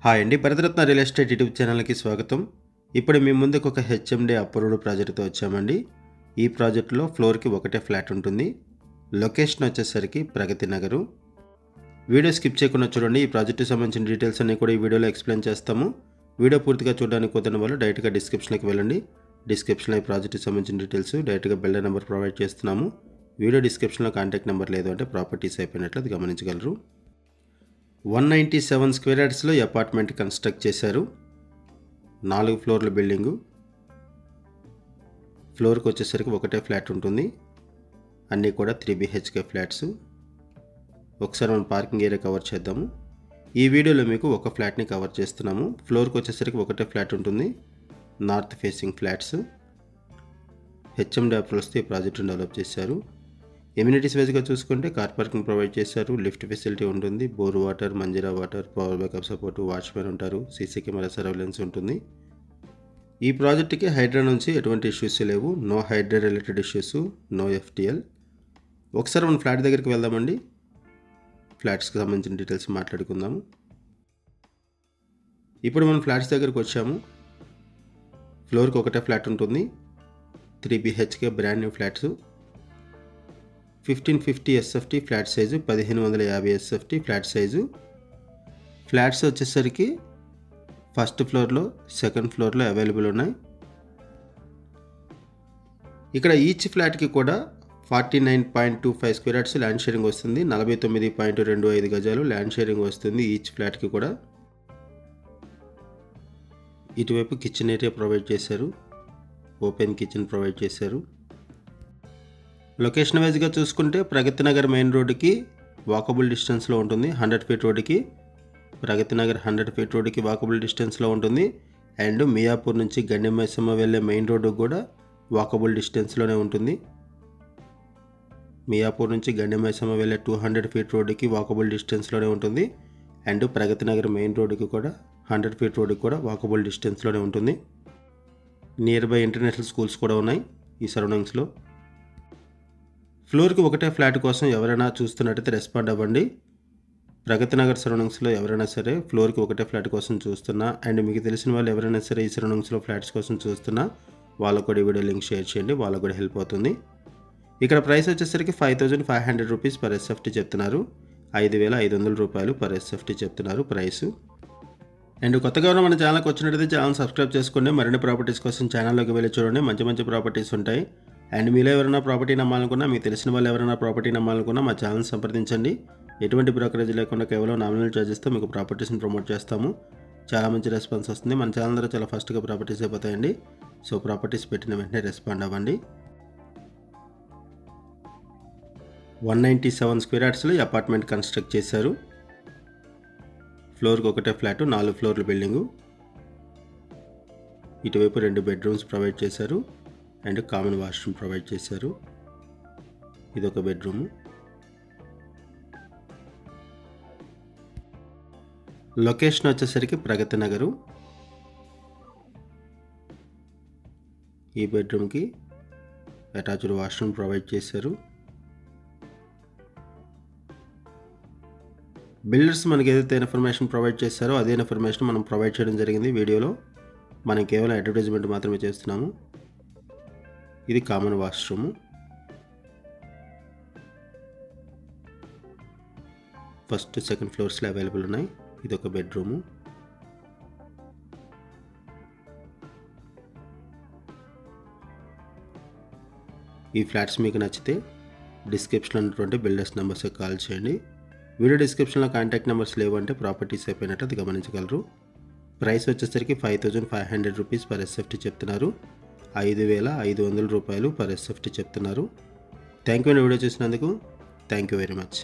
Hi అండి, Bharat Ratna real estate YouTube ఛానల్కి స్వాగతం. ఇప్పుడు మీ ముందుకు ఒక హెచ్ఎండి అప్రూవ్డ్ ప్రాజెక్టుతో వచ్చామండి. ఈ ప్రాజెక్టులో ఫ్లోర్కి ఒకటే ఫ్లాట్ ఉంటుంది. లొకేషన్ వచ్చేసరికి ప్రగతి నగరు. వీడియో స్కిప్ చేయకుండా చూడండి. ఈ ప్రాజెక్టుకి సంబంధించిన డీటెయిల్స్ అన్ని కూడా ఈ వీడియోలో ఎక్స్ప్లెయిన్ చేస్తాము. వీడియో పూర్తిగా చూడడానికి కుదరని వాళ్ళు డైరెక్ట్గా డిస్క్రిప్షన్కి వెళ్ళండి. డిస్క్రిప్షన్లో ఈ ప్రాజెక్టుకి సంబంధించిన డీటెయిల్స్ డైరెక్ట్గా బిల్డర్ నెంబర్ ప్రొవైడ్ చేస్తున్నాము. వీడియో డిస్క్రిప్షన్లో కాంటాక్ట్ నెంబర్ లేదు అంటే ప్రాపర్టీస్ అయిపోయినట్లు అది గమనించగలరు. 197 స్క్వేర్ యార్డ్స్లో ఈ అపార్ట్మెంట్ కన్స్ట్రక్ట్ చేశారు. 4 ఫ్లోర్ల బిల్డింగు. ఫ్లోర్కి వచ్చేసరికి ఒకటే ఫ్లాట్ ఉంటుంది. అన్నీ కూడా 3 BHK ఫ్లాట్స్. ఒకసారి మనం పార్కింగ్ ఏరియా కవర్ చేద్దాము. ఈ వీడియోలో మీకు ఒక ఫ్లాట్ని కవర్ చేస్తున్నాము. ఫ్లోర్కి వచ్చేసరికి ఒకటే ఫ్లాట్ ఉంటుంది. North facing flats. హెచ్ఎండి అప్రూవల్స్తో ఈ ప్రాజెక్టును డెవలప్ చేశారు. ఎమ్యూనిటీస్ వైజ్గా చూసుకుంటే కార్ పార్కింగ్ ప్రొవైడ్ చేశారు. లిఫ్ట్ ఫెసిలిటీ ఉంటుంది. Bore water, Manjira water, power backup support, watchmen ఉంటారు. సీసీ కెమెరా సర్వేలెన్స్ ఉంటుంది. ఈ ప్రాజెక్టుకి హైడ్రా నుంచి ఎటువంటి ఇష్యూస్ లేవు. No HYDRAA related issues, no FTL. ఒకసారి మనం ఫ్లాట్ దగ్గరికి వెళ్దామండి. ఫ్లాట్స్కి సంబంధించిన డీటెయిల్స్ మాట్లాడుకుందాము. ఇప్పుడు మనం ఫ్లాట్స్ దగ్గరికి వచ్చాము. ఫ్లోర్కి ఒకటే ఫ్లాట్ ఉంటుంది. 3 BHK brand new flats. 1550 SFT flat size, 1550 SFT flat size. Flats వచ్చేసరికి ఫస్ట్ ఫ్లోర్లో, సెకండ్ ఫ్లోర్లో అవైలబుల్ ఉన్నాయి. ఇక్కడ ఈచ్ ఫ్లాట్కి కూడా 49.25 స్క్వేర్ యార్డ్స్ ల్యాండ్ షేరింగ్ వస్తుంది. 49.25 గజాలు ల్యాండ్ షేరింగ్ వస్తుంది ఈచ్ ఫ్లాట్కి కూడా. ఇటువైపు కిచెన్ ఏరియా ప్రొవైడ్ చేశారు. ఓపెన్ కిచెన్ ప్రొవైడ్ చేశారు. లొకేషన్ వైజ్గా చూసుకుంటే ప్రగతి నగర్ మెయిన్ రోడ్డుకి వాకబుల్ డిస్టెన్స్లో ఉంటుంది. 100 ఫీట్ రోడ్డుకి, ప్రగతి నగర్ 100 ఫీట్ రోడ్డుకి వాకబుల్ డిస్టెన్స్లో ఉంటుంది. అండ్ మియాపూర్ నుంచి గండిమైసమ్మ వెళ్ళే మెయిన్ రోడ్డు కూడా వాకబుల్ డిస్టెన్స్లోనే ఉంటుంది. మియాపూర్ నుంచి గండిమైసమ్మ వెళ్ళే 200 ఫీట్ రోడ్డుకి వాకబుల్ డిస్టెన్స్లోనే ఉంటుంది. అండ్ ప్రగతి నగర్ మెయిన్ రోడ్డుకి కూడా 100 ఫీట్ రోడ్డుకి కూడా వాకబుల్ డిస్టెన్స్లోనే ఉంటుంది. నియర్ బై ఇంటర్నేషనల్ స్కూల్స్ కూడా ఉన్నాయి ఈ సరౌండింగ్స్లో. ఫ్లోర్కి ఒకటే ఫ్లాట్ కోసం ఎవరైనా చూస్తున్నట్టయితే రెస్పాండ్ అవ్వండి. ప్రగతి నగర్ సరౌండింగ్స్లో ఎవరైనా సరే ఫ్లోర్కి ఒకటే ఫ్లాట్ కోసం చూస్తున్నా, అండ్ మీకు తెలిసిన వాళ్ళు ఎవరైనా సరే ఈ సరౌండింగ్స్లో ఫ్లాట్స్ కోసం చూస్తున్నా వాళ్ళకు కూడా ఈ వీడియో లింక్ షేర్ చేయండి. వాళ్ళకు కూడా హెల్ప్ అవుతుంది. ఇక్కడ ప్రైస్ వచ్చేసరికి 5500 రూపీస్ పర్ SFT చెప్తున్నారు. 5500 రూపాయలు పర్ SFT చెప్తున్నారు ప్రైస్. అండ్ కొత్తగా ఉన్న మన ఛానల్కి వచ్చినట్టయితే ఛానల్ సబ్స్క్రైబ్ చేసుకోండి. మరిన్ని ప్రాపర్టీస్ కోసం ఛానల్లోకి వెళ్ళి చూడండి. మంచి మంచి ప్రాపర్టీస్ ఉంటాయి. అండ్ మీలో ఎవరైనా ప్రాపర్టీ నమ్మాలనుకున్నా, మీకు తెలిసిన వాళ్ళు ఎవరైనా ప్రాపర్టీ నమ్మాలనుకున్నా మా ఛానల్ సంప్రదించండి. ఎటువంటి బ్రోకరేజ్ లేకుండా కేవలం నామినల్ ఛార్జెస్తో మీకు ప్రాపర్టీస్ని ప్రమోట్ చేస్తాము. చాలా మంచి రెస్పాన్స్ వస్తుంది. మన ఛానల్ ద్వారా చాలా ఫాస్ట్గా ప్రాపర్టీస్ అయిపోతాయండి. సో ప్రాపర్టీస్ పెట్టిన వెంటనే రెస్పాండ్ అవ్వండి. 197 స్క్వేర్ యార్డ్స్లో ఈ అపార్ట్మెంట్ కన్స్ట్రక్ట్ చేశారు. ఫ్లోర్కి ఒకటే ఫ్లాట్, 4 ఫ్లోర్ల బిల్డింగు. ఇటువైపు 2 బెడ్రూమ్స్ ప్రొవైడ్ చేశారు. అండ్ కామన్ వాష్రూమ్ ప్రొవైడ్ చేశారు. ఇదొక బెడ్రూము. లొకేషన్ వచ్చేసరికి ప్రగతి నగరు. ఈ బెడ్రూమ్కి అటాచ్డ్ వాష్రూమ్ ప్రొవైడ్ చేశారు. బిల్డర్స్ మనకి ఏదైతే ఇన్ఫర్మేషన్ ప్రొవైడ్ చేశారో అదే ఇన్ఫర్మేషన్ మనం ప్రొవైడ్ చేయడం జరిగింది వీడియోలో. మనం కేవలం అడ్వర్టైజ్మెంట్ మాత్రమే చేస్తున్నాము. ఇది కామన్ వాష్రూము. ఫస్ట్, సెకండ్ ఫ్లోర్స్లో అవైలబుల్ ఉన్నాయి. ఇది ఒక బెడ్రూము. ఈ ఫ్లాట్స్ మీకు నచ్చితే డిస్క్రిప్షన్లో ఉన్నటువంటి బిల్డర్స్ నెంబర్స్కి కాల్ చేయండి. వీడియో డిస్క్రిప్షన్లో కాంటాక్ట్ నెంబర్స్ లేవంటే ప్రాపర్టీస్ అయిపోయినట్టు అది గమనించగలరు. ప్రైస్ వచ్చేసరికి 5500 రూపీస్ పర్ SFT చెప్తున్నారు. 5500 రూపాయలు పర్ SFT చెప్తున్నారు. థ్యాంక్ యూ అండి వీడియో చూసినందుకు. Thank you very much.